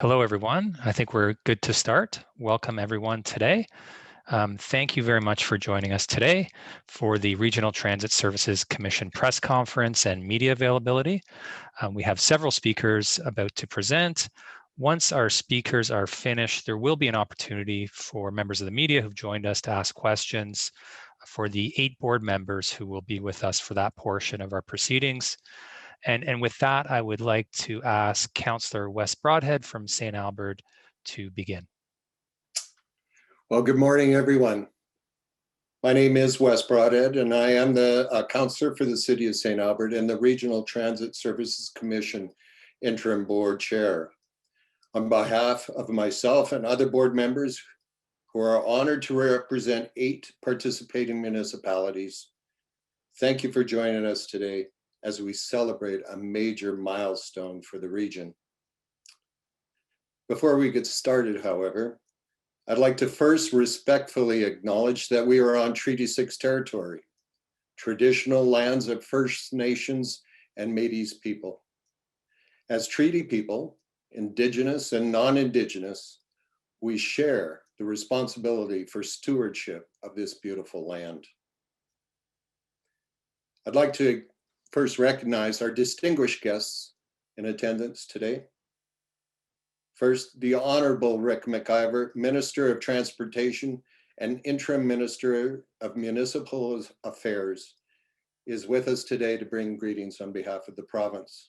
Hello, everyone. I think we're good to start. Welcome, everyone, today. Thank you very much for joining us today for the Regional Transit Services Commission press conference and media availability. We have several speakers about to present. Once our speakers are finished, there will be an opportunity for members of the media who've joined us to ask questions for the 8 board members who will be with us for that portion of our proceedings. And with that, I would like to ask Councillor Wes Broadhead from St. Albert to begin. Well, good morning, everyone. My name is Wes Broadhead, and I am the councillor for the City of St. Albert and the Regional Transit Services Commission Interim Board Chair. On behalf of myself and other board members who are honored to represent 8 participating municipalities, thank you for joining us today as we celebrate a major milestone for the region. Before we get started, however, I'd like to first respectfully acknowledge that we are on Treaty 6 territory, traditional lands of First Nations and Métis people. As treaty people, Indigenous and non-Indigenous, we share the responsibility for stewardship of this beautiful land. I'd like to first recognize our distinguished guests in attendance today. First, the Honorable Rick McIver, Minister of Transportation and Interim Minister of Municipal Affairs, is with us today to bring greetings on behalf of the province.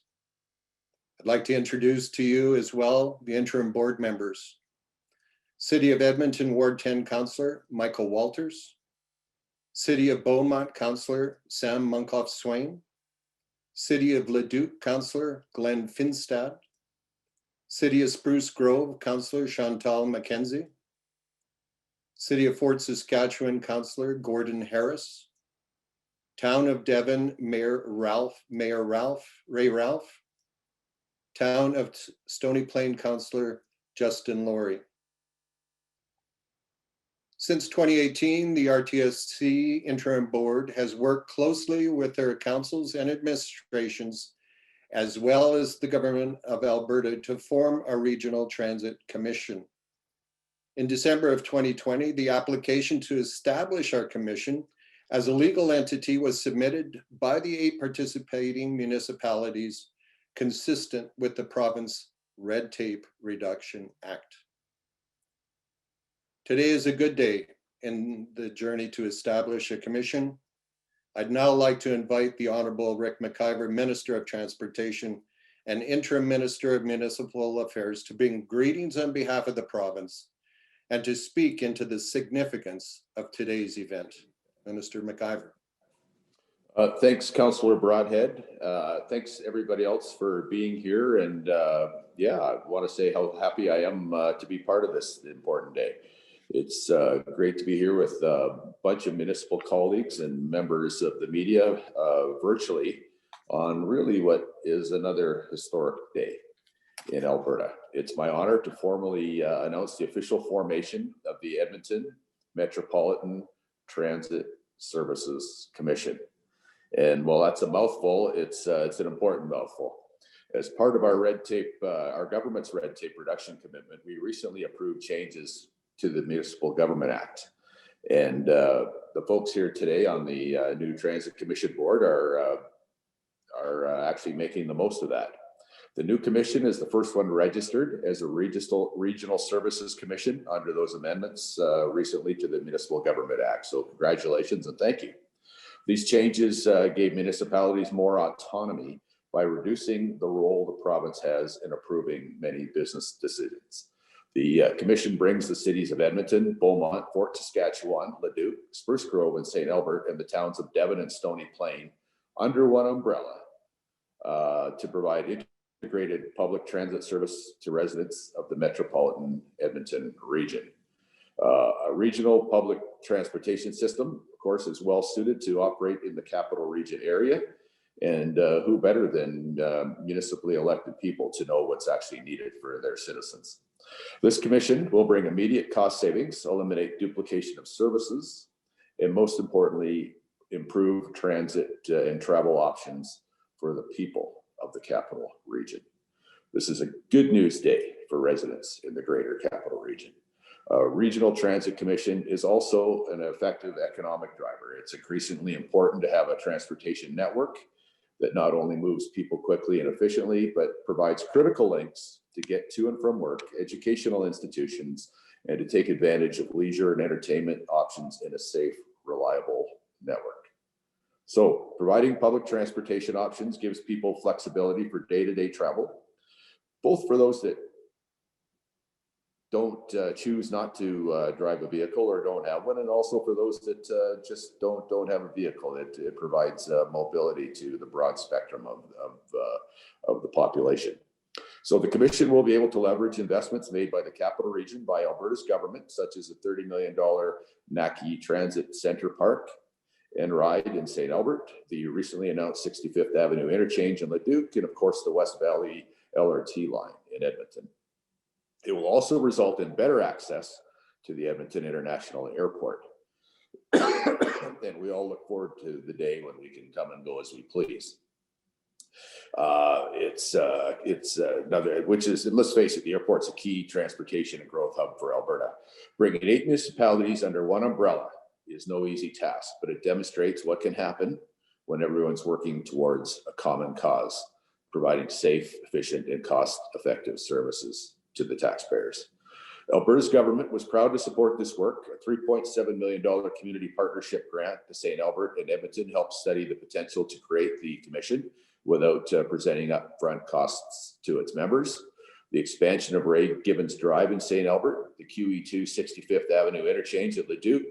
I'd like to introduce to you as well the interim board members. City of Edmonton Ward 10 Councillor Michael Walters, City of Beaumont Councillor Sam Munkoff-Swain, City of Leduc Councillor Glenn Finstad, City of Spruce Grove Councillor Chantal McKenzie, City of Fort Saskatchewan Councillor Gordon Harris, Town of Devon Mayor Ray Ralph, Town of Stony Plain Councillor Justin Laurie. Since 2018, the Rtsc Interim Board has worked closely with their councils and administrations, as well as the Government of Alberta, to form a Regional Transit Commission. In December of 2020, the application to establish our commission as a legal entity was submitted by the 8 participating municipalities, consistent with the province Red Tape Reduction Act. Today is a good day in the journey to establish a commission. I'd now like to invite the Honorable Rick McIver, Minister of Transportation and Interim Minister of Municipal Affairs, to bring greetings on behalf of the province and to speak into the significance of today's event. Minister McIver. Thanks, Councillor Broadhead. Thanks everybody else for being here. And yeah, I want to say how happy I am to be part of this important day. It's great to be here with a bunch of municipal colleagues and members of the media virtually on really what is another historic day in Alberta. It's my honor to formally announce the official formation of the Edmonton Metropolitan Transit Services Commission. And while that's a mouthful, it's an important mouthful. As part of our red tape, our government's red tape reduction commitment, we recently approved changes to the Municipal Government Act. And the folks here today on the new Transit Commission Board are actually making the most of that. The new commission is the first one registered as a regional services commission under those amendments recently to the Municipal Government Act. So congratulations and thank you. These changes gave municipalities more autonomy by reducing the role the province has in approving many business decisions. The commission brings the cities of Edmonton, Beaumont, Fort Saskatchewan, Leduc, Spruce Grove, and St. Albert, and the towns of Devon and Stony Plain under one umbrella to provide integrated public transit service to residents of the Metropolitan Edmonton region. A regional public transportation system, of course, is well suited to operate in the capital region area. And who better than municipally elected people to know what's actually needed for their citizens. This commission will bring immediate cost savings, eliminate duplication of services, and most importantly, improve transit and travel options for the people of the capital region. This is a good news day for residents in the Greater Capital Region. Regional Transit Commission is also an effective economic driver. It's increasingly important to have a transportation network that not only moves people quickly and efficiently, but provides critical links to get to and from work, educational institutions, and to take advantage of leisure and entertainment options in a safe, reliable network. So providing public transportation options gives people flexibility for day-to-day travel, both for those that don't choose not to drive a vehicle or don't have one, and also for those that just don't have a vehicle. It provides mobility to the broad spectrum of the population. So the Commission will be able to leverage investments made by the Capital Region by Alberta's government, such as the $30 million Naki Transit Center Park and Ride in St. Albert, the recently announced 65th Avenue interchange in Leduc, and of course the West Valley LRT line in Edmonton. It will also result in better access to the Edmonton International Airport. And we all look forward to the day when we can come and go as we please. It's another, which is, let's face it, the airport's a key transportation and growth hub for Alberta. Bringing 8 municipalities under one umbrella is no easy task, but it demonstrates what can happen when everyone's working towards a common cause, providing safe, efficient, and cost-effective services to the taxpayers. Alberta's government was proud to support this work. A $3.7 million community partnership grant to St. Albert and Edmonton helped study the potential to create the commission without presenting upfront costs to its members. The expansion of Ray Gibbons Drive in St. Albert, the QE2 65th Avenue interchange at Leduc,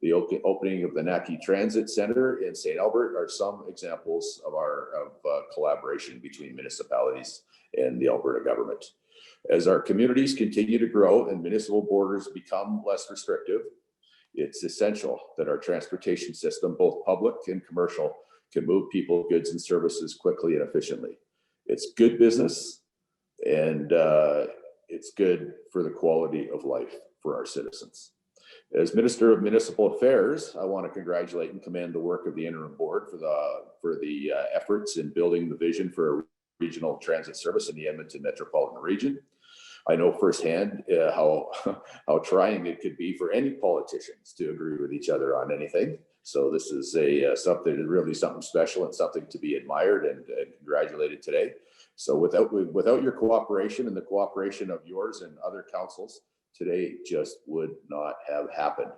the opening of the Naki Transit Center in St. Albert are some examples of collaboration between municipalities and the Alberta government. As our communities continue to grow and municipal borders become less restrictive, it's essential that our transportation system, both public and commercial, can move people, goods, and services quickly and efficiently. It's good business, and it's good for the quality of life for our citizens. As Minister of Municipal Affairs, I want to congratulate and commend the work of the interim board for the efforts in building the vision for a regional transit service in the Edmonton Metropolitan region. I know firsthand how trying it could be for any politicians to agree with each other on anything. So this is something special and something to be admired and congratulated today. So without your cooperation and the cooperation of yours and other councils, today just would not have happened.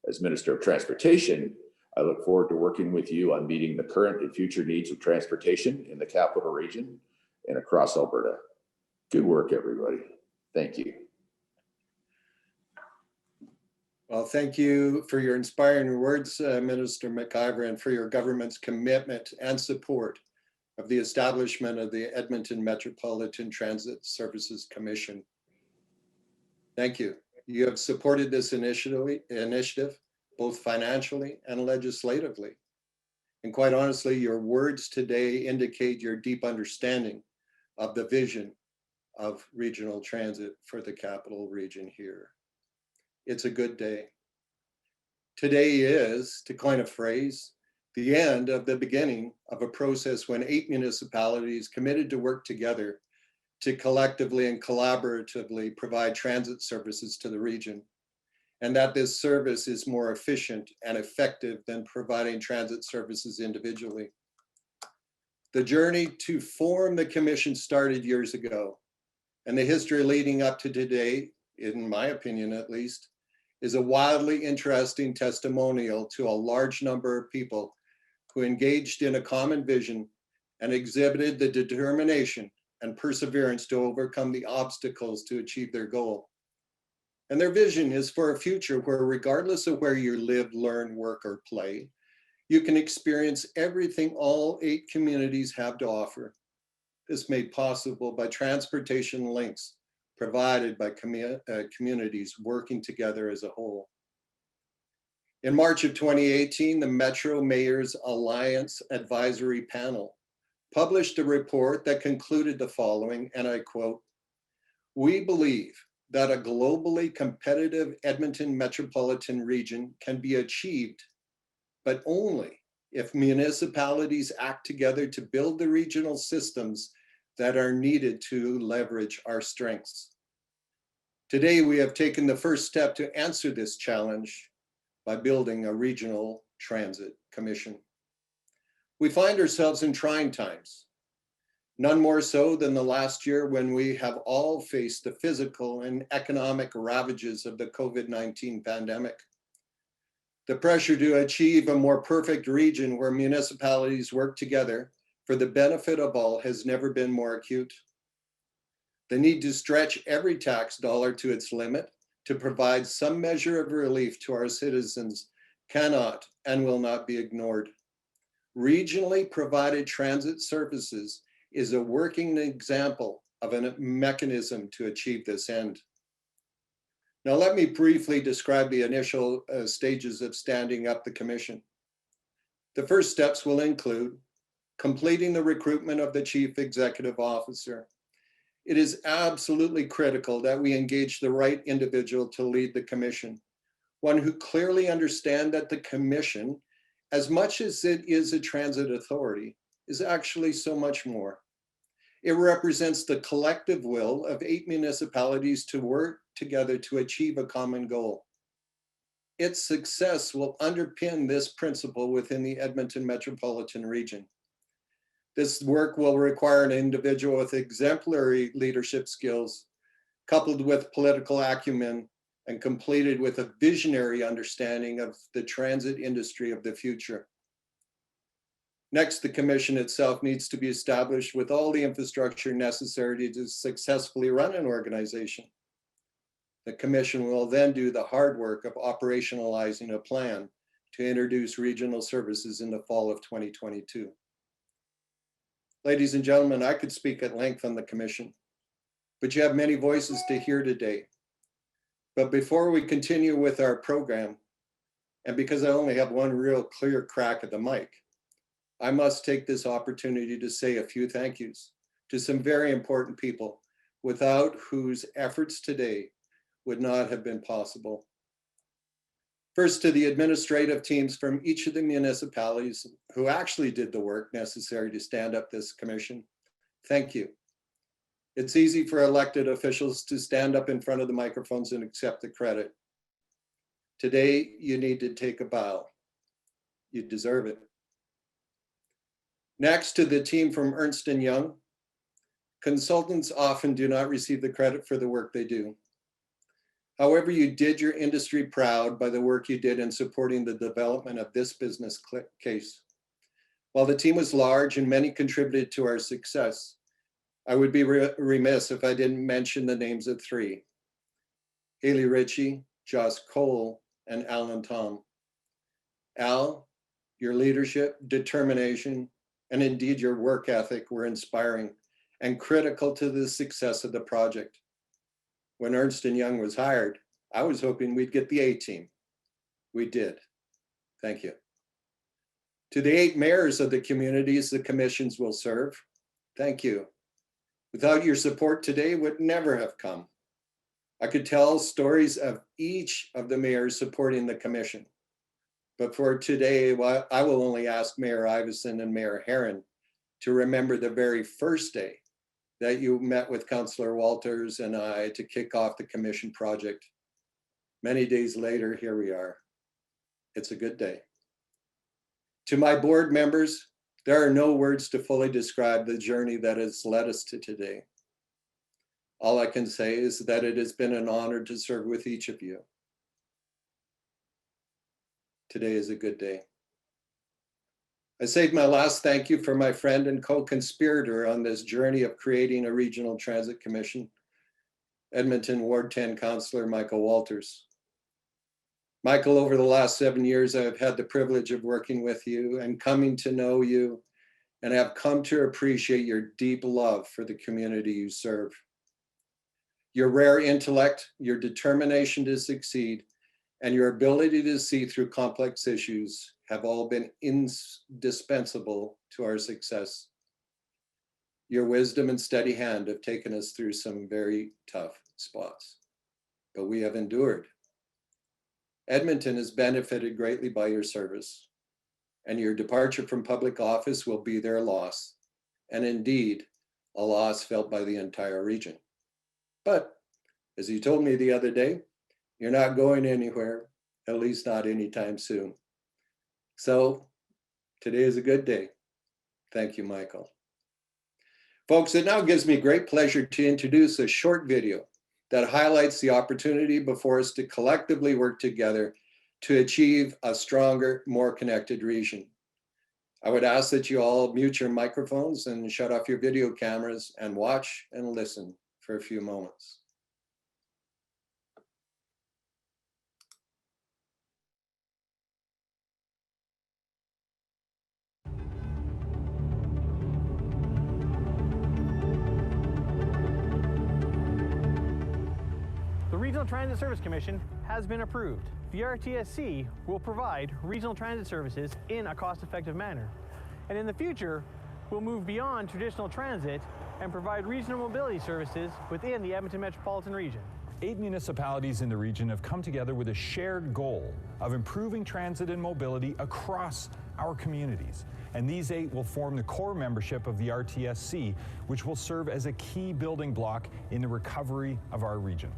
As Minister of Transportation, I look forward to working with you on meeting the current and future needs of transportation in the Capital Region and across Alberta. Good work, everybody. Thank you. Well, thank you for your inspiring words, Minister McIver, and for your government's commitment and support of the establishment of the Edmonton Metropolitan Transit Services Commission. Thank you. You have supported this initiative, both financially and legislatively. And quite honestly, your words today indicate your deep understanding of the vision of regional transit for the Capital Region here. It's a good day. Today is, to coin a phrase, the end of the beginning of a process when 8 municipalities committed to work together to collectively and collaboratively provide transit services to the region, and that this service is more efficient and effective than providing transit services individually. The journey to form the commission started years ago, and the history leading up to today, in my opinion at least, is a wildly interesting testimonial to a large number of people who engaged in a common vision and exhibited the determination and perseverance to overcome the obstacles to achieve their goal. And their vision is for a future where, regardless of where you live, learn, work, or play, you can experience everything all 8 communities have to offer. This made possible by transportation links provided by communities working together as a whole. In March of 2018, the Metro Mayors Alliance Advisory Panel published a report that concluded the following, and I quote, "We believe that a globally competitive Edmonton metropolitan region can be achieved, but only if municipalities act together to build the regional systems that are needed to leverage our strengths. Today, we have taken the first step to answer this challenge by building a regional transit commission. We find ourselves in trying times, none more so than the last year when we have all faced the physical and economic ravages of the COVID-19 pandemic. The pressure to achieve a more perfect region where municipalities work together for the benefit of all has never been more acute. The need to stretch every tax dollar to its limit to provide some measure of relief to our citizens cannot and will not be ignored. Regionally provided transit services is a working example of a mechanism to achieve this end. Now, let me briefly describe the initial stages of standing up the commission. The first steps will include completing the recruitment of the chief executive officer. It is absolutely critical that we engage the right individual to lead the commission, one who clearly understands that the commission, as much as it is a transit authority, is actually so much more. It represents the collective will of 8 municipalities to work together to achieve a common goal. Its success will underpin this principle within the Edmonton Metropolitan region. This work will require an individual with exemplary leadership skills, coupled with political acumen, and completed with a visionary understanding of the transit industry of the future. Next, the commission itself needs to be established with all the infrastructure necessary to successfully run an organization. The commission will then do the hard work of operationalizing a plan to introduce regional services in the fall of 2022. Ladies and gentlemen, I could speak at length on the commission, but you have many voices to hear today. But before we continue with our program, and because I only have one real clear crack at the mic, I must take this opportunity to say a few thank yous to some very important people without whose efforts today would not have been possible. First, to the administrative teams from each of the municipalities who actually did the work necessary to stand up this commission. Thank you. It's easy for elected officials to stand up in front of the microphones and accept the credit. Today, you need to take a bow. You deserve it. Next, to the team from Ernst & Young. Consultants often do not receive the credit for the work they do. However, you did your industry proud by the work you did in supporting the development of this business case. While the team was large and many contributed to our success, I would be remiss if I didn't mention the names of 3. Haley Rtsc, Joss Cole, and Alan Tom. Al, your leadership, determination, and indeed your work ethic were inspiring and critical to the success of the project. When Ernst & Young was hired, I was hoping we'd get the A team. We did. Thank you. To the 8 mayors of the communities the commissions will serve, thank you. Without your support today would never have come. I could tell stories of each of the mayors supporting the commission. But for today, I will only ask Mayor Iveson and Mayor Herron to remember the very first day that you met with Councillor Walters and I to kick off the commission project. Many days later, here we are. It's a good day. To my board members, there are no words to fully describe the journey that has led us to today. All I can say is that it has been an honor to serve with each of you. Today is a good day. I saved my last thank you for my friend and co-conspirator on this journey of creating a regional transit commission, Edmonton Ward 10 Councillor Michael Walters. Michael, over the last 7 years, I've had the privilege of working with you and coming to know you, and have come to appreciate your deep love for the community you serve. Your rare intellect, your determination to succeed, and your ability to see through complex issues have all been indispensable to our success. Your wisdom and steady hand have taken us through some very tough spots, but we have endured. Edmonton has benefited greatly by your service, and your departure from public office will be their loss, and indeed, a loss felt by the entire region. But As he told me the other day, you're not going anywhere, at least not anytime soon. So today is a good day. Thank you, Michael. Folks, it now gives me great pleasure to introduce a short video that highlights the opportunity before us to collectively work together to achieve a stronger, more connected region. I would ask that you all mute your microphones and shut off your video cameras and watch and listen for a few moments. The Regional Transit Service Commission has been approved. The Rtsc will provide regional transit services in a cost-effective manner. And in the future, we'll move beyond traditional transit and provide regional mobility services within the Edmonton Metropolitan region. 8 municipalities in the region have come together with a shared goal of improving transit and mobility across our communities. And these 8 will form the core membership of the Rtsc, which will serve as a key building block in the recovery of our region.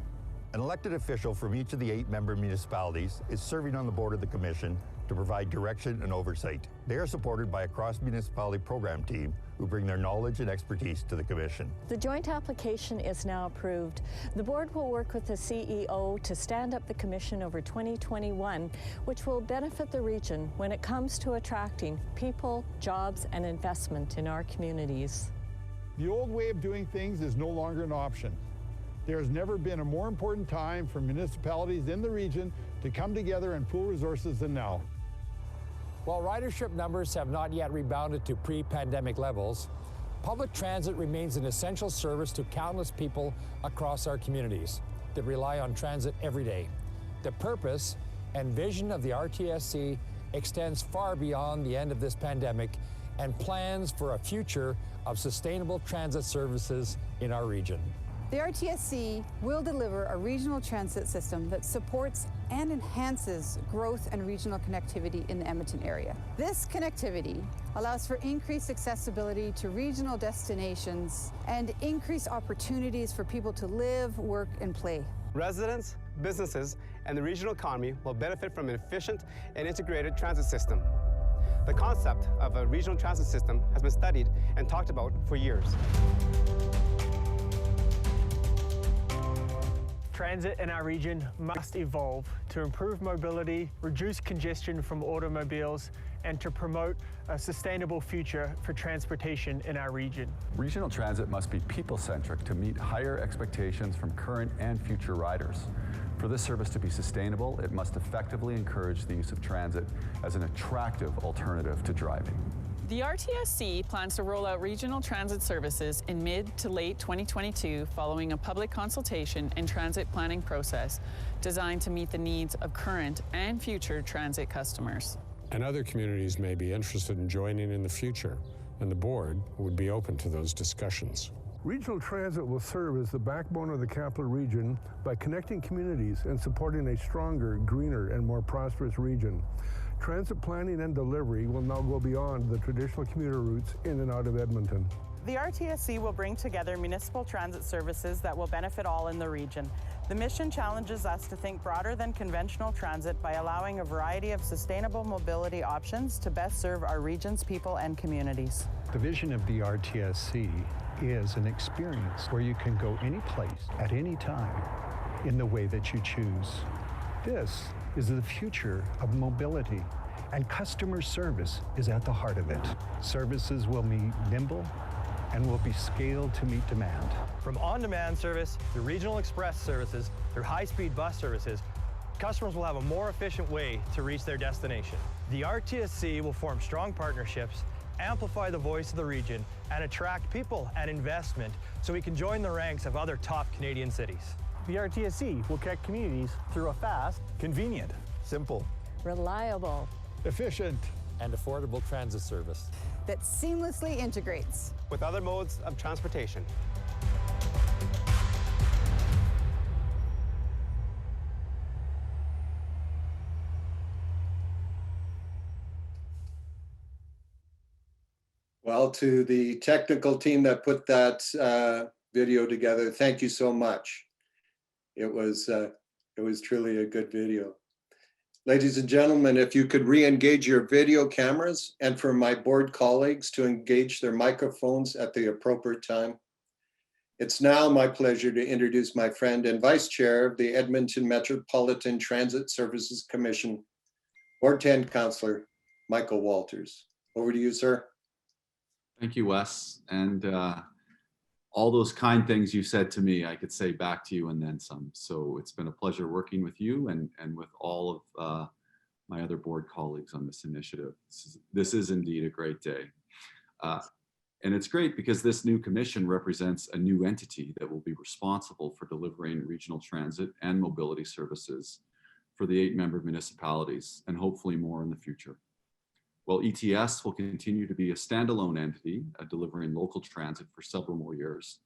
An elected official from each of the 8 member municipalities is serving on the board of the Commission to provide direction and oversight. They are supported by a cross-municipality program team who bring their knowledge and expertise to the Commission. The joint application is now approved. The board will work with the CEO to stand up the Commission over 2021, which will benefit the region when it comes to attracting people, jobs, and investment in our communities. The old way of doing things is no longer an option. There has never been a more important time for municipalities in the region to come together and pool resources than now. While ridership numbers have not yet rebounded to pre-pandemic levels, public transit remains an essential service to countless people across our communities that rely on transit every day. The purpose and vision of the Rtsc extends far beyond the end of this pandemic and plans for a future of sustainable transit services in our region. The Rtsc will deliver a regional transit system that supports and enhances growth and regional connectivity in the Edmonton area. This connectivity allows for increased accessibility to regional destinations and increased opportunities for people to live, work, and play. Residents, businesses, and the regional economy will benefit from an efficient and integrated transit system. The concept of a regional transit system has been studied and talked about for years. Transit in our region must evolve to improve mobility, reduce congestion from automobiles, and to promote a sustainable future for transportation in our region. Regional transit must be people-centric to meet higher expectations from current and future riders. For this service to be sustainable, it must effectively encourage the use of transit as an attractive alternative to driving. The Rtsc plans to roll out regional transit services in mid to late 2022 following a public consultation and transit planning process designed to meet the needs of current and future transit customers. And other communities may be interested in joining in the future, and the board would be open to those discussions. Regional transit will serve as the backbone of the capital region by connecting communities and supporting a stronger, greener, and more prosperous region. Transit planning and delivery will now go beyond the traditional commuter routes in and out of Edmonton. The Rtsc will bring together municipal transit services that will benefit all in the region. The mission challenges us to think broader than conventional transit by allowing a variety of sustainable mobility options to best serve our region's people and communities. The vision of the Rtsc is an experience where you can go any place at any time in the way that you choose. This is the future of mobility, and customer service is at the heart of it. Services will be nimble and will be scaled to meet demand. From on-demand service to regional express services through high-speed bus services, customers will have a more efficient way to reach their destination. The Rtsc will form strong partnerships, amplify the voice of the region, and attract people and investment so we can join the ranks of other top Canadian cities. The Rtsc will connect communities through a fast, Convenient, simple, Reliable, efficient, and affordable transit service that seamlessly integrates with other modes of transportation. Well, to the technical team that put that video together, thank you so much. It was truly a good video. Ladies and gentlemen, if you could re-engage your video cameras, and for my board colleagues to engage their microphones at the appropriate time. It's now my pleasure to introduce my friend and Vice Chair of the Edmonton Metropolitan Transit Services Commission, Ward 10 Councillor Michael Walters. Over to you, sir. Thank you, Wes. And all those kind things you said to me, I could say back to you and then some. So it's been a pleasure working with you and with all of my other board colleagues on this initiative. This is indeed a great day. And it's great because this new commission represents a new entity that will be responsible for delivering regional transit and mobility services for the 8-member municipalities, and hopefully more in the future. While ETS will continue to be a standalone entity, delivering local transit for several more years,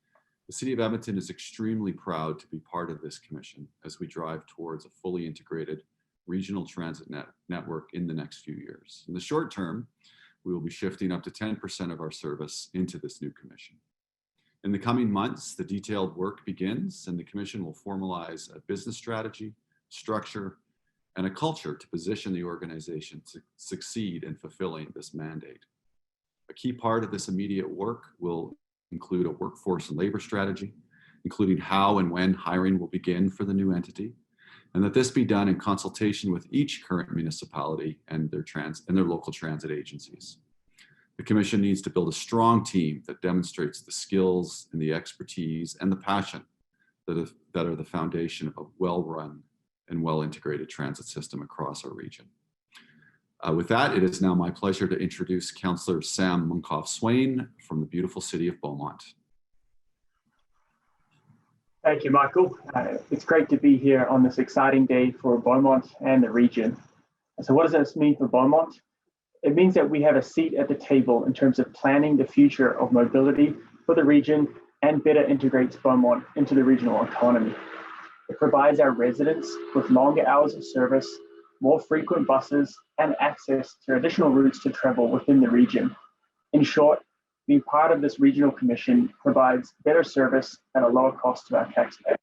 the City of Edmonton is extremely proud to be part of this commission as we drive towards a fully integrated regional transit network in the next few years. In the short term, we will be shifting up to 10% of our service into this new commission. In the coming months, the detailed work begins and the commission will formalize a business strategy, structure, and a culture to position the organization to succeed in fulfilling this mandate. A key part of this immediate work will include a workforce and labor strategy, including how and when hiring will begin for the new entity, and that this be done in consultation with each current municipality and their local transit agencies. The commission needs to build a strong team that demonstrates the skills and the expertise and the passion that are the foundation of a well-run and well-integrated transit system across our region. With that, it is now my pleasure to introduce Councillor Sam Munkoff-Swain from the beautiful city of Beaumont. Thank you, Michael. It's great to be here on this exciting day for Beaumont and the region. So what does this mean for Beaumont? It means that we have a seat at the table in terms of planning the future of mobility for the region and better integrates Beaumont into the regional economy. It provides our residents with longer hours of service, more frequent buses, and access to additional routes to travel within the region. In short, being part of this regional commission provides better service at a lower cost to our taxpayers.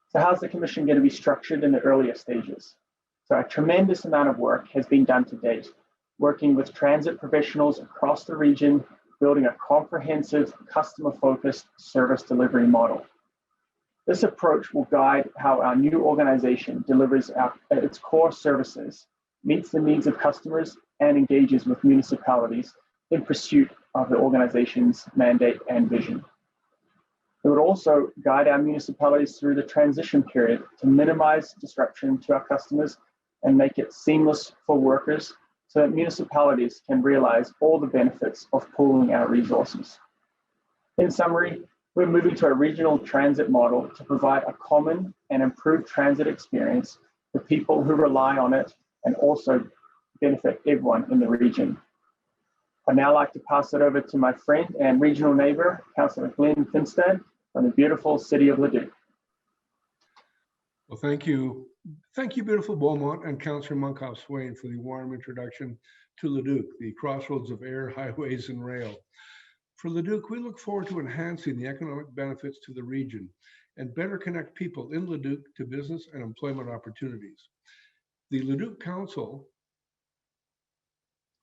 So how's the commission going to be structured in the earlier stages? So a tremendous amount of work has been done to date, working with transit professionals across the region, building a comprehensive, customer-focused service delivery model. This approach will guide how our new organization delivers its core services, meets the needs of customers, and engages with municipalities in pursuit of the organization's mandate and vision. It would also guide our municipalities through the transition period to minimize disruption to our customers and make it seamless for workers so that municipalities can realize all the benefits of pooling our resources. In summary, we're moving to a regional transit model to provide a common and improved transit experience for people who rely on it and also benefit everyone in the region. I'd now like to pass it over to my friend and regional neighbour, Councillor Glenn Finstad from the beautiful city of Leduc. Well, thank you. Thank you, beautiful Beaumont and Councillor Munkoff-Swain for the warm introduction to Leduc, the crossroads of air, highways, and rail. For Leduc, we look forward to enhancing the economic benefits to the region and better connect people in Leduc to business and employment opportunities. The Leduc Council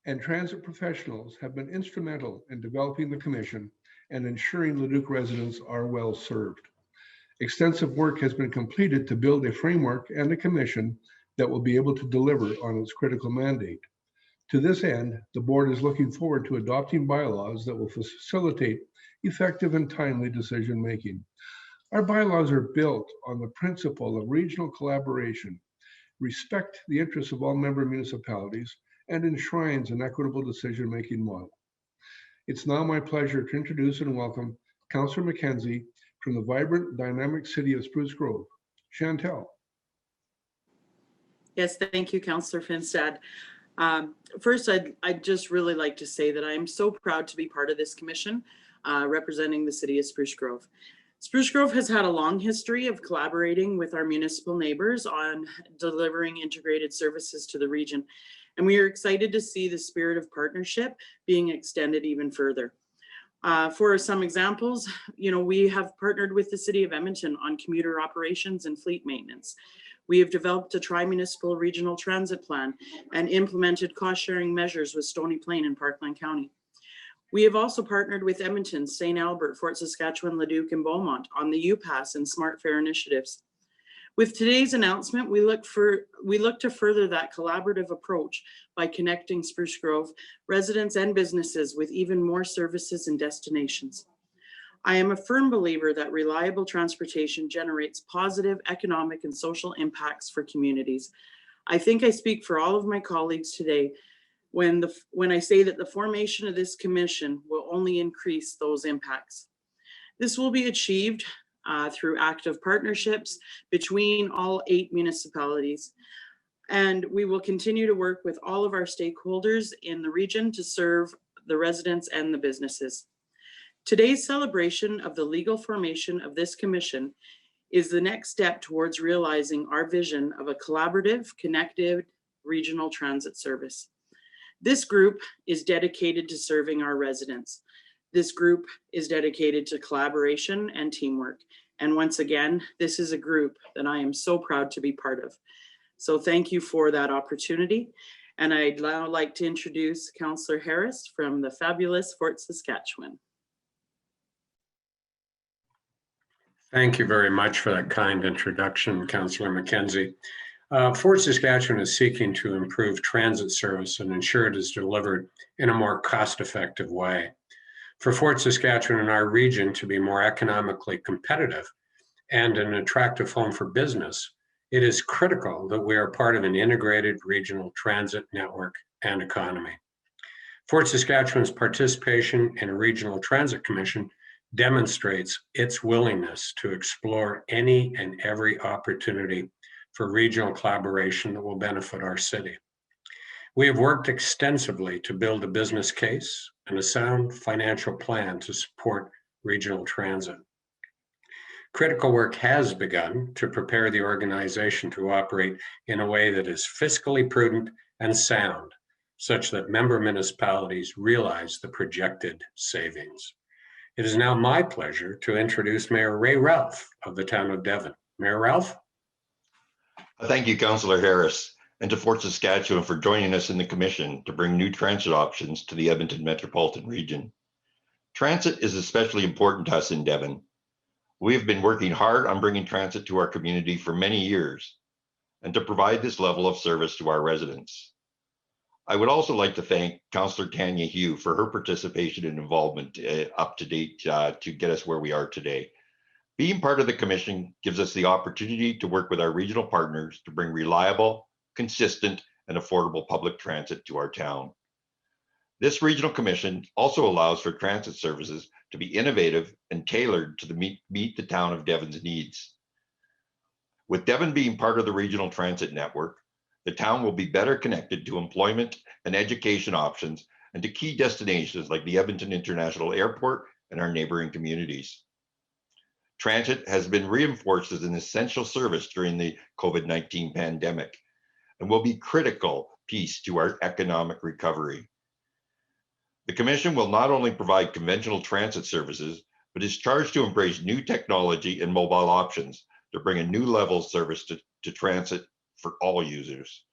and transit professionals have been instrumental in developing the commission and ensuring Leduc residents are well served. Extensive work has been completed to build a framework and a commission that will be able to deliver on its critical mandate. To this end, the board is looking forward to adopting bylaws that will facilitate effective and timely decision-making. Our bylaws are built on the principle of regional collaboration, respect the interests of all member municipalities, and enshrines an equitable decision-making model. It's now my pleasure to introduce and welcome Councillor McKenzie from the vibrant, dynamic city of Spruce Grove. Chantel. Yes, thank you, Councillor Finstad. First, I'd just really like to say that I'm so proud to be part of this commission representing the city of Spruce Grove. Spruce Grove has had a long history of collaborating with our municipal neighbors on delivering integrated services to the region. And we are excited to see the spirit of partnership being extended even further. For some examples, we have partnered with the City of Edmonton on commuter operations and fleet maintenance. We have developed a tri-municipal regional transit plan and implemented cost-sharing measures with Stony Plain and Parkland County. We have also partnered with Edmonton, St. Albert, Fort Saskatchewan, Leduc, and Beaumont on the UPass and Smart Fare initiatives. With today's announcement, we look to further that collaborative approach by connecting Spruce Grove residents and businesses with even more services and destinations. I am a firm believer that reliable transportation generates positive economic and social impacts for communities. I think I speak for all of my colleagues today when I say that the formation of this commission will only increase those impacts. This will be achieved through active partnerships between all 8 municipalities. And we will continue to work with all of our stakeholders in the region to serve the residents and the businesses. Today's celebration of the legal formation of this commission is the next step towards realizing our vision of a collaborative, connected regional transit service. This group is dedicated to serving our residents. This group is dedicated to collaboration and teamwork. And once again, this is a group that I am so proud to be part of. So thank you for that opportunity. And I'd now like to introduce Councillor Harris from the fabulous Fort Saskatchewan. Thank you very much for that kind introduction, Councillor McKenzie. Fort Saskatchewan is seeking to improve transit service and ensure it is delivered in a more cost-effective way. For Fort Saskatchewan and our region to be more economically competitive and an attractive home for business, it is critical that we are part of an integrated regional transit network and economy. Fort Saskatchewan's participation in a regional transit commission demonstrates its willingness to explore any and every opportunity for regional collaboration that will benefit our city. We have worked extensively to build a business case and a sound financial plan to support regional transit. Critical work has begun to prepare the organization to operate in a way that is fiscally prudent and sound, such that member municipalities realize the projected savings. It is now my pleasure to introduce Mayor Ray Ralph of the town of Devon. Mayor Ralph? Thank you, Councillor Harris, and to Fort Saskatchewan for joining us in the commission to bring new transit options to the Edmonton Metropolitan region. Transit is especially important to us in Devon. We have been working hard on bringing transit to our community for many years and to provide this level of service to our residents. I would also like to thank Councillor Tanya Hugh for her participation and involvement up to date to get us where we are today. Being part of the commission gives us the opportunity to work with our regional partners to bring reliable, consistent, and affordable public transit to our town. This regional commission also allows for transit services to be innovative and tailored to meet the town of Devon's needs. With Devon being part of the regional transit network, the town will be better connected to employment and education options and to key destinations like the Edmonton International Airport and our neighboring communities. Transit has been reinforced as an essential service during the COVID-19 pandemic and will be a critical piece to our economic recovery. The Commission will not only provide conventional transit services, but is charged to embrace new technology and mobile options to bring a new level of service to transit for all users.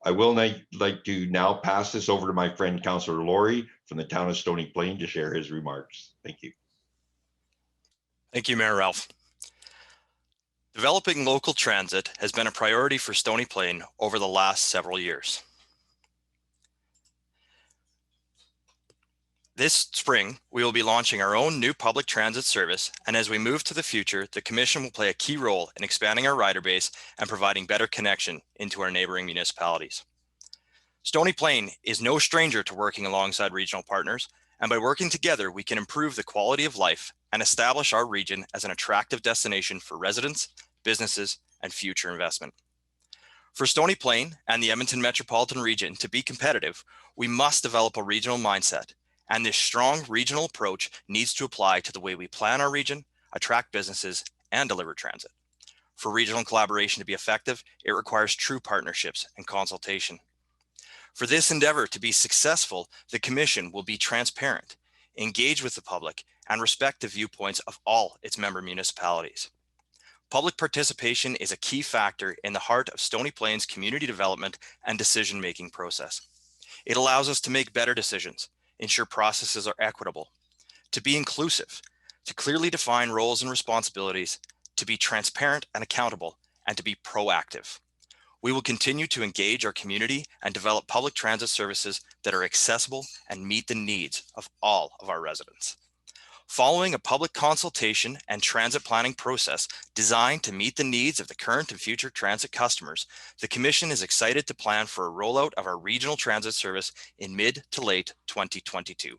I will like to now pass this over to my friend, Councillor Laurie from the town of Stony Plain to share his remarks. Thank you. Thank you, Mayor Ralph. Developing local transit has been a priority for Stony Plain over the last several years. This spring, we will be launching our own new public transit service, and as we move to the future, the Commission will play a key role in expanding our rider base and providing better connection into our neighboring municipalities. Stony Plain is no stranger to working alongside regional partners, and by working together, we can improve the quality of life and establish our region as an attractive destination for residents, businesses, and future investment. For Stony Plain and the Edmonton Metropolitan region to be competitive, we must develop a regional mindset. And this strong regional approach needs to apply to the way we plan our region, attract businesses, and deliver transit. For regional collaboration to be effective, it requires true partnerships and consultation. For this endeavor to be successful, the Commission will be transparent. engage with the public, and respect the viewpoints of all its member municipalities. Public participation is a key factor in the heart of Stony Plain's community development and decision-making process. It allows us to make better decisions, ensure processes are equitable, to be inclusive, to clearly define roles and responsibilities, to be transparent and accountable, and to be proactive. We will continue to engage our community and develop public transit services that are accessible and meet the needs of all of our residents. Following a public consultation and transit planning process designed to meet the needs of the current and future transit customers, the Commission is excited to plan for a rollout of our regional transit service in mid to late 2022.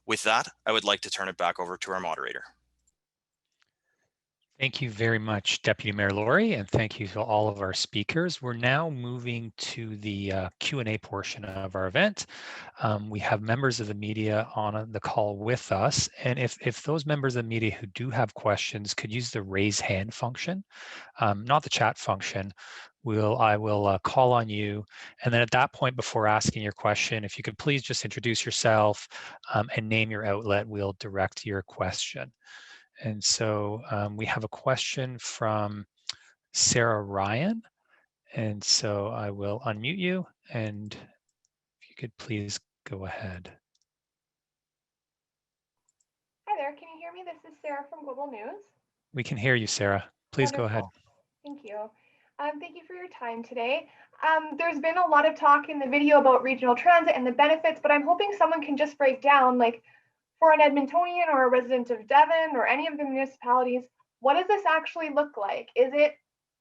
With that, I would like to turn it back over to our moderator. Thank you very much, Deputy Mayor Laurie, and thank you to all of our speakers. We're now moving to the Q&A portion of our event. We have members of the media on the call with us, and if those members of the media who do have questions could use the raise hand function, not the chat function, I will call on you, and then at that point, before asking your question, if you could please just introduce yourself and name your outlet, we'll direct your question. And so we have a question from Sarah Ryan. And so I will unmute you, and if you could please go ahead. Hi there, can you hear me? This is Sarah from Global News. We can hear you, Sarah. Please Wonderful. Go ahead. Thank you. Thank you for your time today. There's been a lot of talk in the video about regional transit and the benefits, but I'm hoping someone can just break down, like, for an Edmontonian or a resident of Devon or any of the municipalities, what does this actually look like? Is it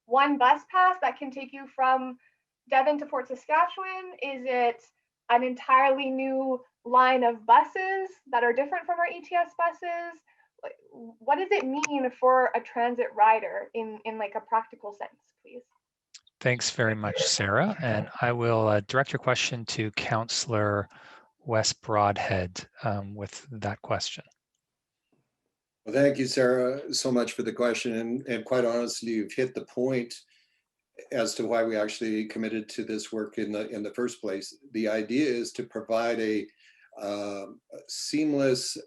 one bus pass that can take you from Devon to Fort Saskatchewan? Is it an entirely new line of buses that are different from our ETS buses? What does it mean for a transit rider in like a practical sense, please? Thanks very much, Sarah. And I will direct your question to Councillor Wes Broadhead with that question. Well, thank you, Sarah, so much for the question. And quite honestly, you've hit the point as to why we actually committed to this work in the first place. The idea is to provide a seamless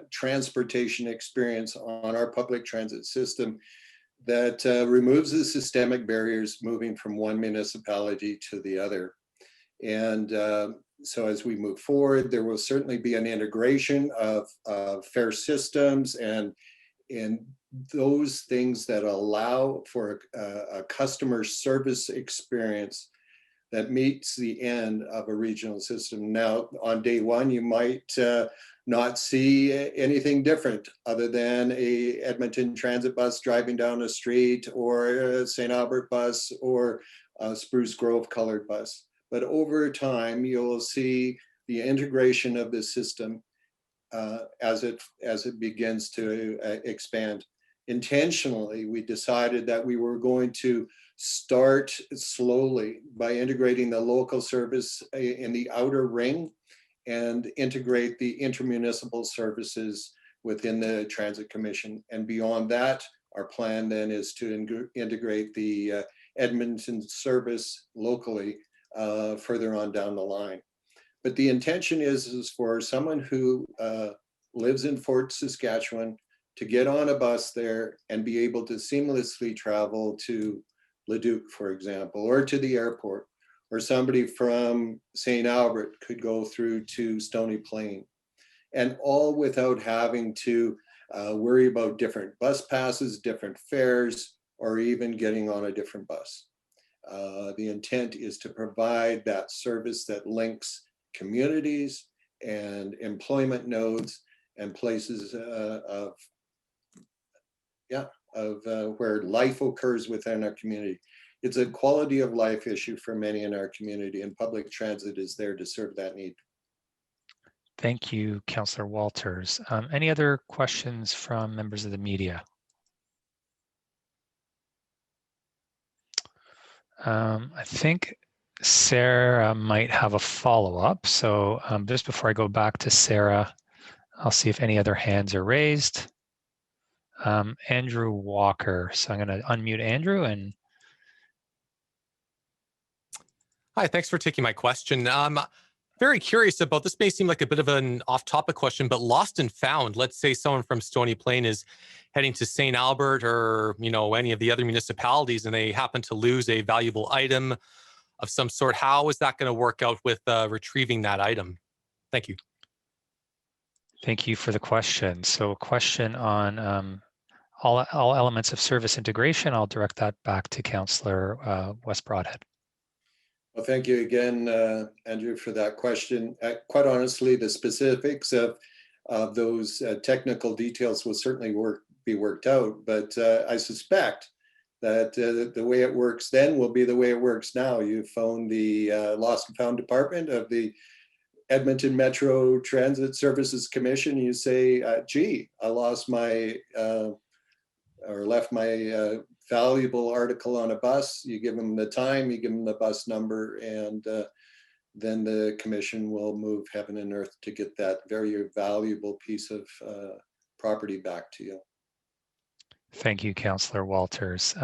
transportation experience on our public transit system that removes the systemic barriers moving from one municipality to the other. And so as we move forward, there will certainly be an integration of fare systems and those things that allow for a customer service experience that meets the end of a regional system. Now, on day one, you might not see anything different other than a Edmonton transit bus driving down the street, or a St. Albert bus, or a Spruce Grove colored bus. But over time, you'll see the integration of the system as it begins to expand. Intentionally, we decided that we were going to start slowly by integrating the local service in the outer ring and integrate the intermunicipal services within the Transit Commission. And beyond that, our plan then is to integrate the Edmonton service locally further on down the line. But the intention is for someone who lives in Fort Saskatchewan to get on a bus there and be able to seamlessly travel to Leduc, for example, or to the airport, or somebody from St. Albert could go through to Stony Plain, and all without having to worry about different bus passes, different fares, or even getting on a different bus. The intent is to provide that service that links communities and employment nodes and places where life occurs within our community. It's a quality of life issue for many in our community, and public transit is there to serve that need. Thank you, Councillor Walters. Any other questions from members of the media? I think Sarah might have a follow-up. So just before I go back to Sarah, I'll see if any other hands are raised. Andrew Walker. So I'm going to unmute Andrew. And hi, thanks for taking my question. very curious about, this may seem like a bit of an off-topic question, but lost and found. Let's say someone from Stony Plain is heading to St. Albert or, you know, any of the other municipalities, and they happen to lose a valuable item of some sort. How is that going to work out with retrieving that item? Thank you. Thank you for the question. So a question on all elements of service integration. I'll direct that back to Councillor West Broadhead. Well, thank you again, Andrew, for that question. Quite honestly, the specifics of those technical details will certainly be worked out, but I suspect that the way it works then will be the way it works now. You phone the Lost and Found Department of the Edmonton Metro Transit Services Commission. You say, gee, I lost my or left my valuable article on a bus. You give them the time, you give them the bus number, and then the commission will move heaven and earth to get that very valuable piece of property back to you. Thank you, Councillor Walters.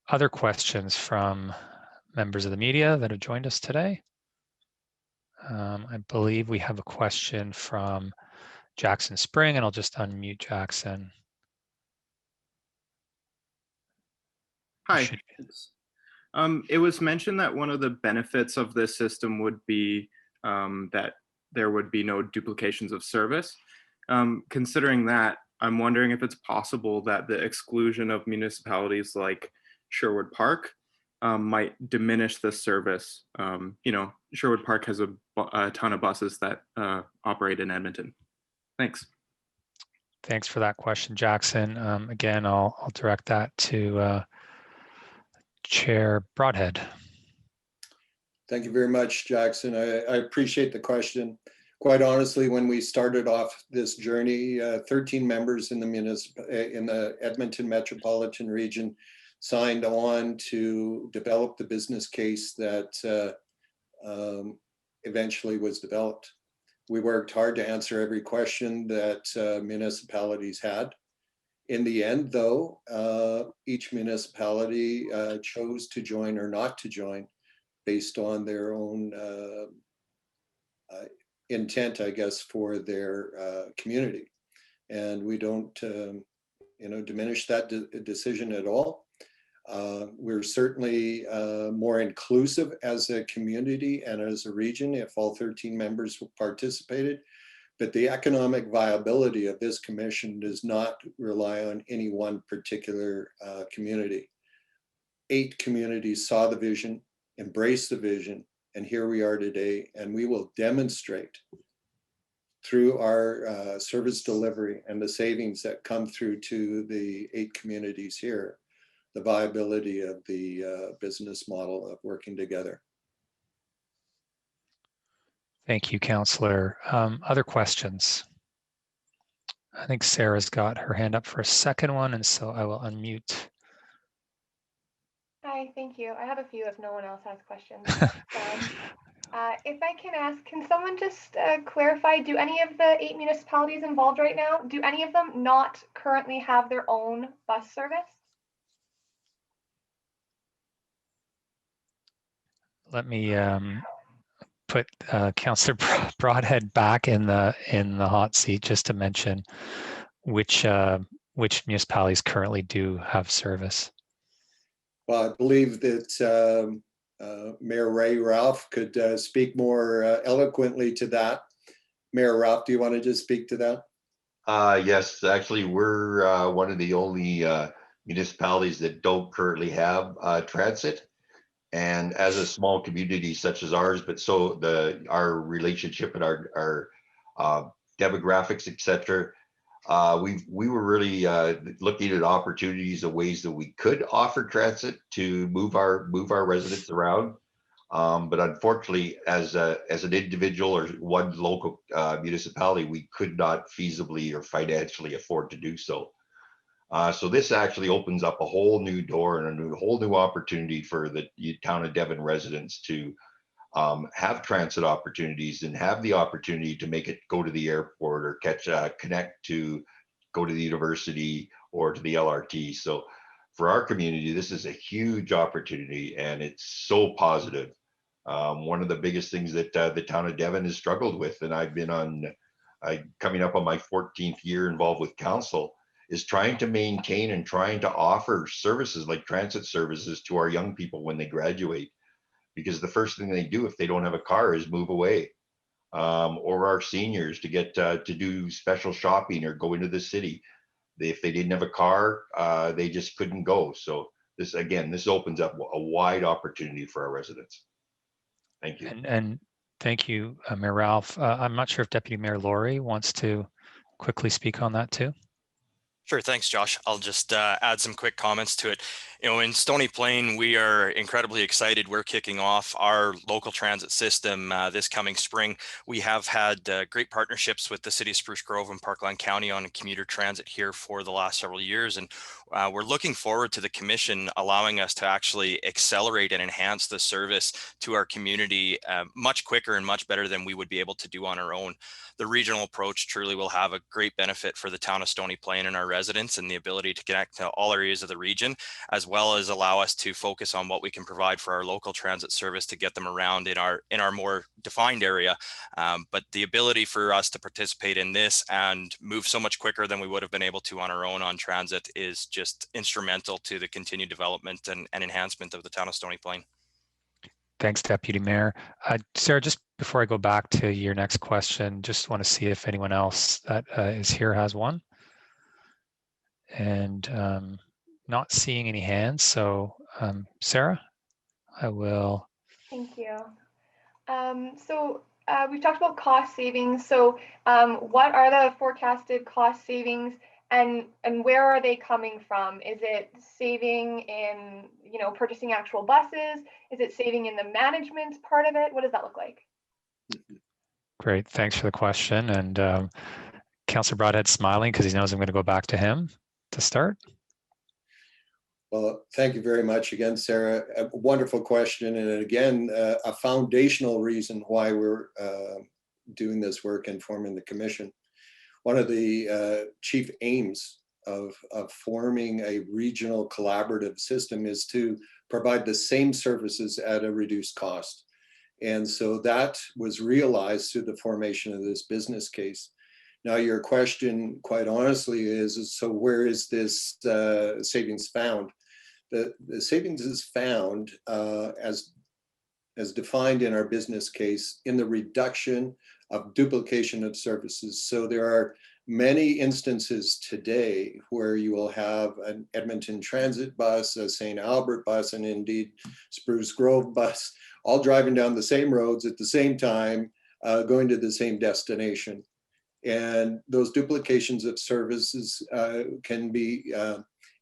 Other questions from members of the media that have joined us today? I believe we have a question from Jackson Spring, and I'll just unmute Jackson. Hi. It was mentioned that one of the benefits of this system would be that there would be no duplications of service. Considering that, I'm wondering if it's possible that the exclusion of municipalities like Sherwood Park might diminish the service. You know, Sherwood Park has a ton of buses that operate in Edmonton. Thanks. Thanks for that question, Jackson. Again, I'll direct that to Chair Broadhead. Thank you very much, Jackson. I appreciate the question. Quite honestly, when we started off this journey, 13 members in the Edmonton Metropolitan region signed on to develop the business case that eventually was developed. We worked hard to answer every question that municipalities had. In the end, though, each municipality chose to join or not to join based on their own intent, I guess, for their community. And we don't, diminish that decision at all. We're certainly more inclusive as a community and as a region if all 13 members participated. But the economic viability of this commission does not rely on any one particular community. 8 communities saw the vision, embraced the vision, and here we are today. And we will demonstrate through our service delivery and the savings that come through to the 8 communities here, the viability of the business model of working together. Thank you, Councillor. Other questions? I think Sarah's got her hand up for a second one, and so I will unmute. Hi, thank you. I have a few if no one else has questions. If I can ask, can someone just clarify, do any of the 8 municipalities involved right now, do any of them not currently have their own bus service? Let me put Councillor Broadhead back in the hot seat just to mention which municipalities currently do have service. Well, I believe that Mayor Ray Ralph could speak more eloquently to that. Mayor Ralph, do you want to just speak to that? Yes, actually, we're one of the only municipalities that don't currently have transit. And as a small community such as ours, but so our relationship and our demographics, etc., we were really looking at opportunities of ways that we could offer transit to move our residents around. But unfortunately, as an individual or one local municipality, we could not feasibly or financially afford to do so. So this actually opens up a whole new door and a whole new opportunity for the town of Devon residents to have transit opportunities and have the opportunity to make it go to the airport or connect to go to the university or to the LRT. So for our community, this is a huge opportunity, and it's so positive One of the biggest things that the town of Devon has struggled with, and I've been coming up on my 14th year involved with council, is trying to maintain and trying to offer services like transit services to our young people when they graduate. Because the first thing they do if they don't have a car is move away. Or our seniors to get to do special shopping or go into the city. If they didn't have a car, they just couldn't go. So this opens up a wide opportunity for our residents. Thank you. And thank you, Mayor Ralph. I'm not sure if Deputy Mayor Laurie wants to quickly speak on that too. Sure, thanks, Josh. I'll just add some quick comments to it. You know, in Stony Plain, we are incredibly excited. We're kicking off our local transit system this coming spring. We have had great partnerships with the City of Spruce Grove and Parkland County on commuter transit here for the last several years. And we're looking forward to the Commission allowing us to actually accelerate and enhance the service to our community much quicker and much better than we would be able to do on our own. The regional approach truly will have a great benefit for the town of Stony Plain and our residents, and the ability to connect to all areas of the region, as well as allow us to focus on what we can provide for our local transit service to get them around in our more defined area. But the ability for us to participate in this and move so much quicker than we would have been able to on our own on transit is just instrumental to the continued development and enhancement of the town of Stony Plain. Thanks, Deputy Mayor. Sarah, just before I go back to your next question, just want to see if anyone else that is here has one. And not seeing any hands. So Sarah, I will. Thank you. We've talked about cost savings. So what are the forecasted cost savings, and where are they coming from? Is it saving in, purchasing actual buses? Is it saving in the management part of it? What does that look like? Great, thanks for the question. And Councillor Broadhead smiling because he knows I'm going to go back to him to start. Well, thank you very much again, Sarah. A wonderful question. And again, a foundational reason why we're doing this work and forming the commission. One of the chief aims of forming a regional collaborative system is to provide the same services at a reduced cost. And so that was realized through the formation of this business case. Now, your question, quite honestly, is so where is this savings found? The savings is found as defined in our business case in the reduction of duplication of services. So there are many instances today where you will have an Edmonton transit bus, a St. Albert bus, and indeed Spruce Grove bus, all driving down the same roads at the same time, going to the same destination. And those duplications of services can be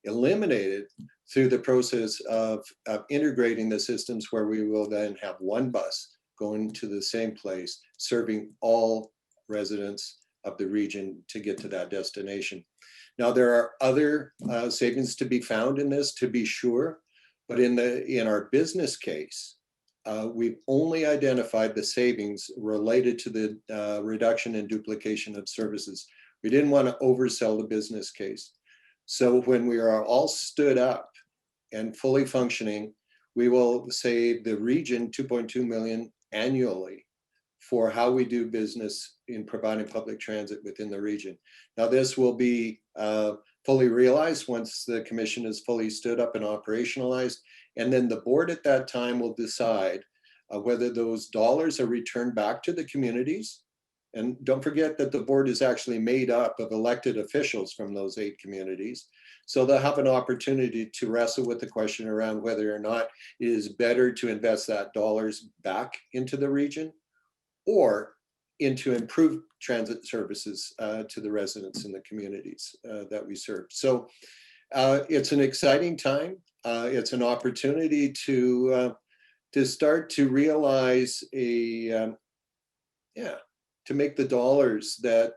eliminated through the process of integrating the systems, where we will then have one bus going to the same place, serving all residents of the region to get to that destination. Now, there are other savings to be found in this, to be sure, but in our business case, we've only identified the savings related to the reduction in duplication of services. We didn't want to oversell the business case. So when we are all stood up and fully functioning, we will save the region $2.2 million annually for how we do business in providing public transit within the region. Now, this will be fully realized once the commission is fully stood up and operationalized. And then the board at that time will decide whether those dollars are returned back to the communities. And don't forget that the board is actually made up of elected officials from those 8 communities. So they'll have an opportunity to wrestle with the question around whether or not it is better to invest that dollars back into the region or into improved transit services to the residents in the communities that we serve. So it's an exciting time. It's an opportunity to start to realize to make the dollars that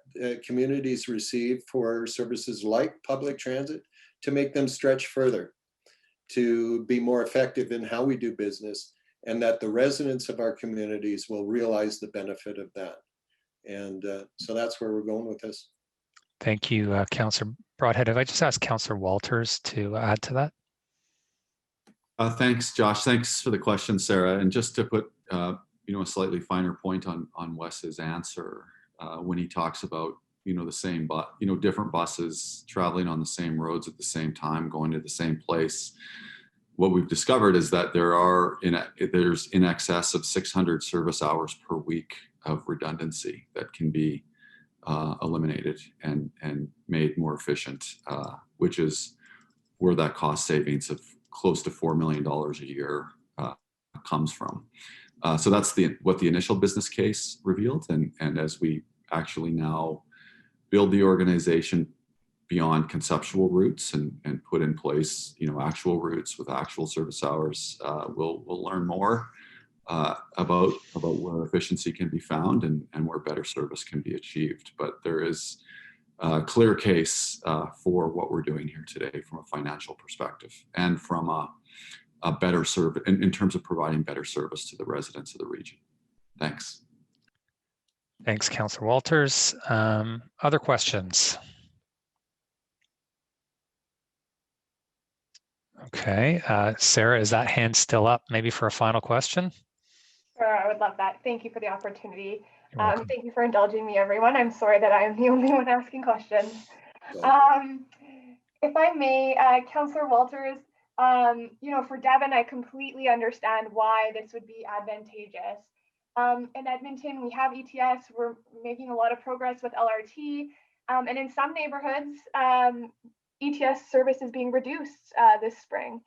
communities receive for services like public transit, to make them stretch further, to be more effective in how we do business, and that the residents of our communities will realize the benefit of that. And so that's where we're going with this. Thank you, Councillor Broadhead. If I just ask Councillor Walters to add to that. Thanks, Josh. Thanks for the question, Sarah. And just to put a slightly finer point on Wes's answer when he talks about, the same different buses traveling on the same roads at the same time, going to the same place. What we've discovered is that there's in excess of 600 service hours per week of redundancy that can be eliminated and made more efficient, which is where that cost savings of close to $4 million a year comes from. So that's what the initial business case revealed, and as we actually now build the organization beyond conceptual routes and put in place, actual routes with actual service hours, we'll learn more about where efficiency can be found and where better service can be achieved. But there is a clear case for what we're doing here today from a financial perspective and from a better service in terms of providing better service to the residents of the region. Thanks. Thanks, Councillor Walters. Other questions? Okay, Sarah, is that hand still up maybe for a final question? Sure, I would love that. Thank you for the opportunity. Thank you for indulging me, everyone. I'm sorry that I am the only one asking questions. If I may, Councillor Walters, for Devon, I completely understand why this would be advantageous. In Edmonton, we have ETS. We're making a lot of progress with LRT. And in some neighborhoods, ETS service is being reduced this spring.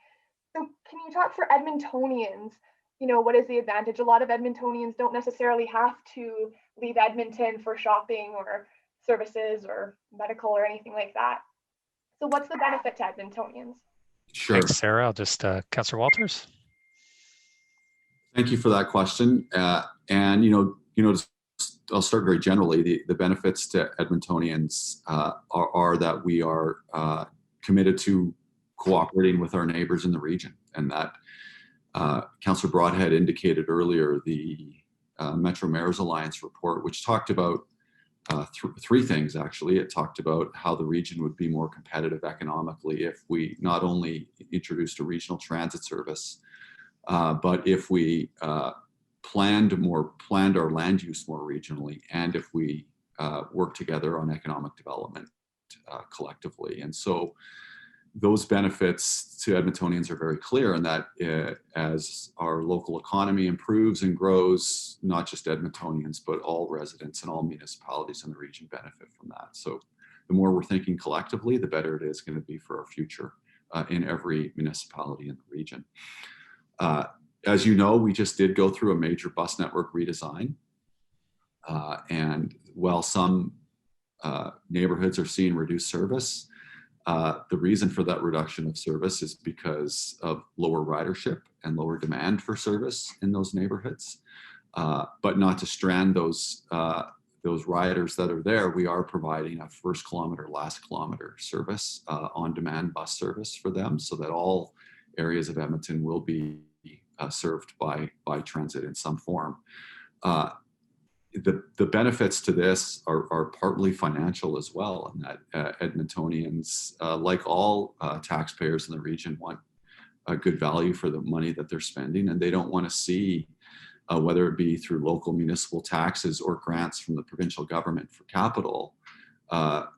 So can you talk for Edmontonians, what is the advantage? A lot of Edmontonians don't necessarily have to leave Edmonton for shopping or services or medical or anything like that. So what's the benefit to Edmontonians? Sure. Thanks, Sarah. I'll just, Councillor Walters. Thank you for that question. I'll start very generally. The benefits to Edmontonians are that we are committed to cooperating with our neighbors in the region, and that Councillor Broadhead indicated earlier the Metro Mayors Alliance report, which talked about three things, actually. It talked about how the region would be more competitive economically if we not only introduced a regional transit service, but if we planned our land use more regionally, and if we work together on economic development collectively. And so those benefits to Edmontonians are very clear, and that as our local economy improves and grows, not just Edmontonians, but all residents and all municipalities in the region benefit from that. So the more we're thinking collectively, the better it is going to be for our future in every municipality in the region. As you know, we just did go through a major bus network redesign. And while some neighborhoods are seeing reduced service, the reason for that reduction of service is because of lower ridership and lower demand for service in those neighborhoods. But not to strand those riders that are there, we are providing a first kilometer, last kilometer service, on-demand bus service for them, so that all areas of Edmonton will be served by transit in some form. The benefits to this are partly financial as well, in that Edmontonians, like all taxpayers in the region, want a good value for the money that they're spending, and they don't want to see, whether it be through local municipal taxes or grants from the provincial government for capital,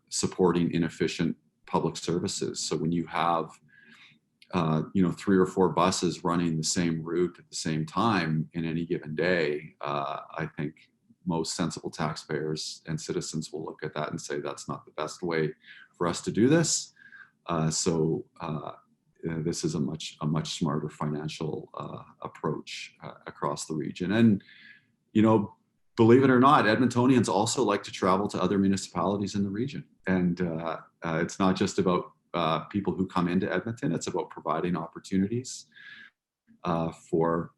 supporting inefficient public services. So when you have 3 or 4 buses running the same route at the same time in any given day, I think most sensible taxpayers and citizens will look at that and say that's not the best way for us to do this. So this is a much smarter financial approach across the region. And believe it or not, Edmontonians also like to travel to other municipalities in the region. And it's not just about people who come into Edmonton, it's about providing opportunities for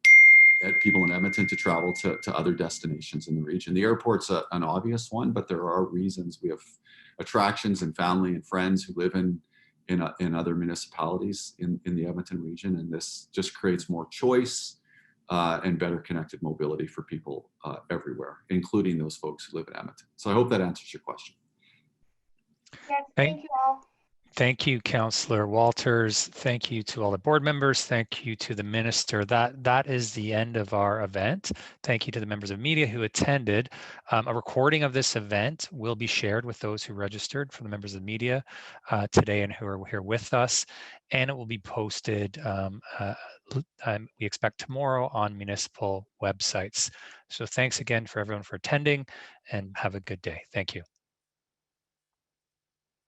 people in Edmonton to travel to other destinations in the region. The airport's an obvious one, but there are reasons. We have attractions and family and friends who live in other municipalities in the Edmonton region, and this just creates more choice and better connected mobility for people everywhere, including those folks who live in Edmonton. So I hope that answers your question. Yes, thank you all. Thank you, Councillor Walters. Thank you to all the board members. Thank you to the minister. That is the end of our event. Thank you to the members of media who attended. A recording of this event will be shared with those who registered for the members of the media today and who are here with us, and it will be posted, we expect tomorrow, on municipal websites. So thanks again for everyone for attending, and have a good day. Thank you.